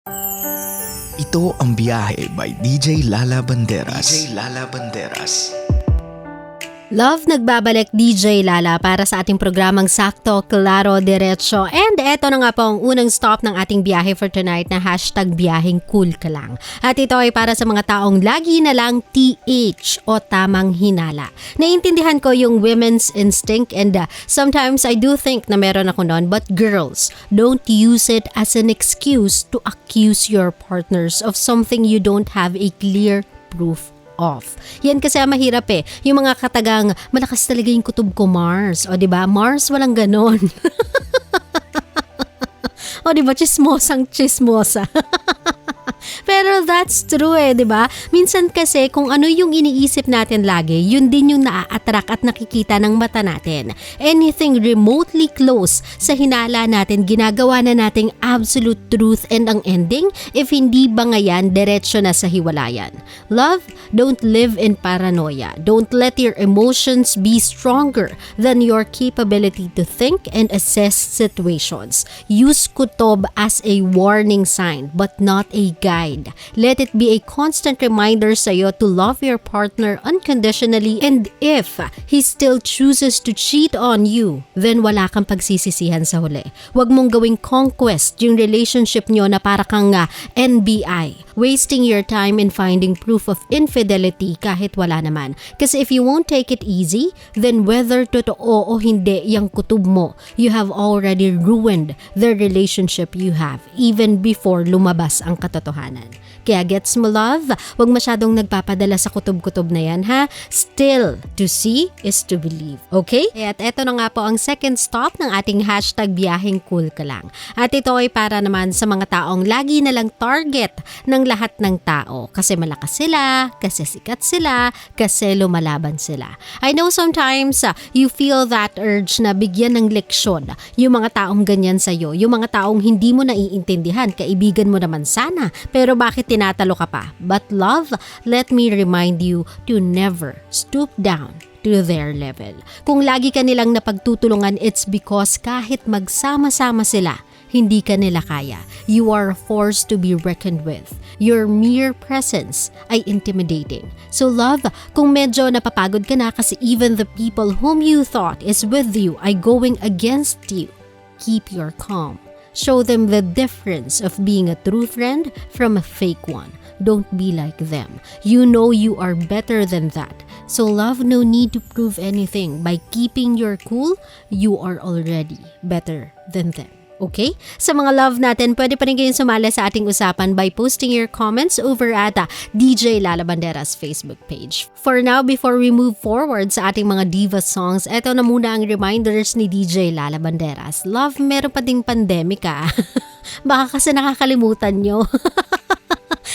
Ito ang Biyahe by DJ Lala Banderas. DJ Lala Banderas. Love, nagbabalik DJ Lala para sa ating programang Sakto, Klaro, Diretso. And eto na nga po ang unang stop ng ating biyahe for tonight na #biyaheng cool ka lang. At ito ay para sa mga taong lagi na lang TH o tamang hinala. Naiintindihan ko yung women's instinct and sometimes I do think na meron ako nun, but girls, don't use it as an excuse to accuse your partners of something you don't have a clear proof off. Yan kasi ang mahirap eh. Yung mga katagang, malakas talaga yung kutob ko, Mars. O diba? Mars, walang ganon. O diba? Chismosang chismosa. Pero that's true eh, di ba? Minsan kasi kung ano yung iniisip natin lagi, yun din yung naa-attract at nakikita ng mata natin. Anything remotely close sa hinala natin, ginagawa na nating absolute truth and ang ending, if hindi ba ngayon, diretsyo na sa hiwalayan. Love, don't live in paranoia. Don't let your emotions be stronger than your capability to think and assess situations. Use kutob as a warning sign but not a guide. Let it be a constant reminder sa'yo to love your partner unconditionally, and if he still chooses to cheat on you, then wala kang pagsisisihan sa huli. Huwag mong gawing conquest yung relationship nyo na para kang NBI, wasting your time in finding proof of infidelity kahit wala naman. Kasi if you won't take it easy, then whether totoo o hindi yung kutob mo, you have already ruined the relationship you have even before lumabas ang katotohanan. Kaya gets mo, love? Huwag masyadong nagpapadala sa kutob-kutob na yan, ha? Still, to see is to believe. Okay? At eto na nga po ang second stop ng ating #biyaheng cool ka lang. At ito ay para naman sa mga taong lagi na lang target ng lahat ng tao. Kasi malakas sila, kasi sikat sila, kasi lumalaban sila. I know sometimes you feel that urge na bigyan ng leksyon yung mga taong ganyan sa'yo. Yung mga taong hindi mo naiintindihan, kaibigan mo naman sana. Pero bakit tinatalo ka pa? But love, let me remind you to never stoop down to their level. Kung lagi ka nilang napagtutulungan, it's because kahit magsama-sama sila, hindi ka nila kaya. You are a force to be reckoned with. Your mere presence ay intimidating. So love, kung medyo napapagod ka na kasi even the people whom you thought is with you ay going against you, keep your calm. Show them the difference of being a true friend from a fake one. Don't be like them. You know you are better than that. So love, no need to prove anything. By keeping your cool, you are already better than them. Okay? Sa mga love natin, pwede pa rin kayong sumali sa ating usapan by posting your comments over at DJ Lala Banderas Facebook page. For now, before we move forward sa ating mga diva songs, eto na muna ang reminders ni DJ Lala Banderas. Love, meron pa ding pandemic Baka kasi nakakalimutan nyo.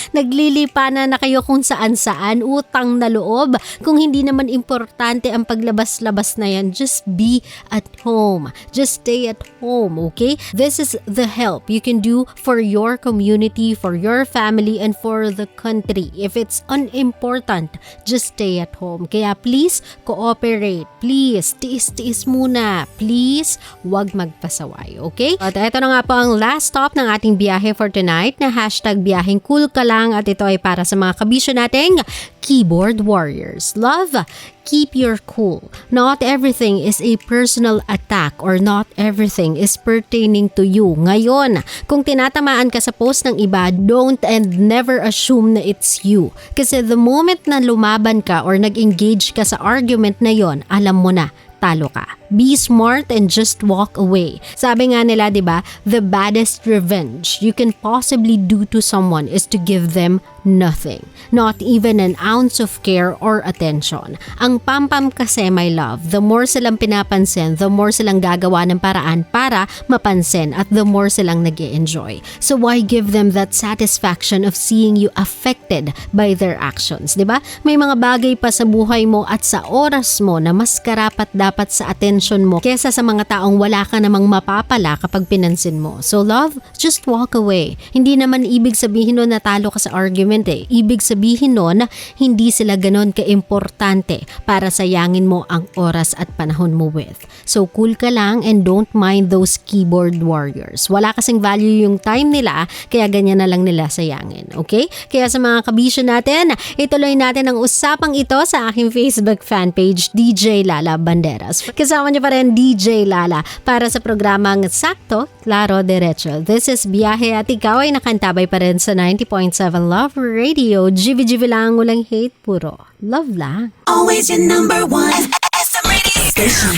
Naglilipanan na kayo kung saan-saan, utang na loob. Kung hindi naman importante ang paglabas-labas na yan, just be at home. Just stay at home, okay? This is the help you can do for your community, for your family, and for the country. If it's unimportant, just stay at home. Kaya please, cooperate. Please, tiis-tiis muna. Please, wag magpasaway, okay? At ito na nga po ang last stop ng ating biyahe for tonight na #biyaheng cool ka lang, at ito ay para sa mga kabisyo nating keyboard warriors. Love, keep your cool. Not everything is a personal attack or not everything is pertaining to you. Ngayon, kung tinatamaan ka sa post ng iba, don't and never assume na it's you. Kasi the moment na lumaban ka or nag-engage ka sa argument na yon, alam mo na, talo ka. Be smart and just walk away. Sabi nga nila, di ba, the baddest revenge you can possibly do to someone is to give them nothing. Not even an ounce of care or attention. Ang pampam kasi, my love, the more silang pinapansin, the more silang gagawa ng paraan para mapansin at the more silang nag-e-enjoy. So why give them that satisfaction of seeing you affected by their actions, di ba? May mga bagay pa sa buhay mo at sa oras mo na mas karapat dapat dapat sa attention mo kesa sa mga taong wala ka namang mapapala kapag pinansin mo. So love, just walk away. Hindi naman ibig sabihin nun na talo ka sa argument eh. Ibig sabihin nun na hindi sila ganon ka-importante para sayangin mo ang oras at panahon mo with. So cool ka lang and don't mind those keyboard warriors. Wala kasing value yung time nila, kaya ganyan na lang nila sayangin. Okay? Kaya sa mga kabisyo natin, ituloy natin ang usapang ito sa aking Facebook fan page, DJ Lala Banderas. Kasama niyo pa rin DJ Lala para sa programang Sakto, Klaro, Derecho. This is Biyahe at ikaw ay nakantabay pa rin sa 90.7 Love Radio. GB lang, walang hate, puro love lang. Always your number one. SM radio station.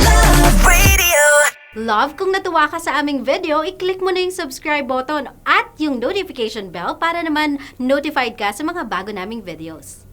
Love Radio. Love, kung natuwa ka sa aming video, i-click mo na yung subscribe button at yung notification bell para naman notified ka sa mga bago naming videos.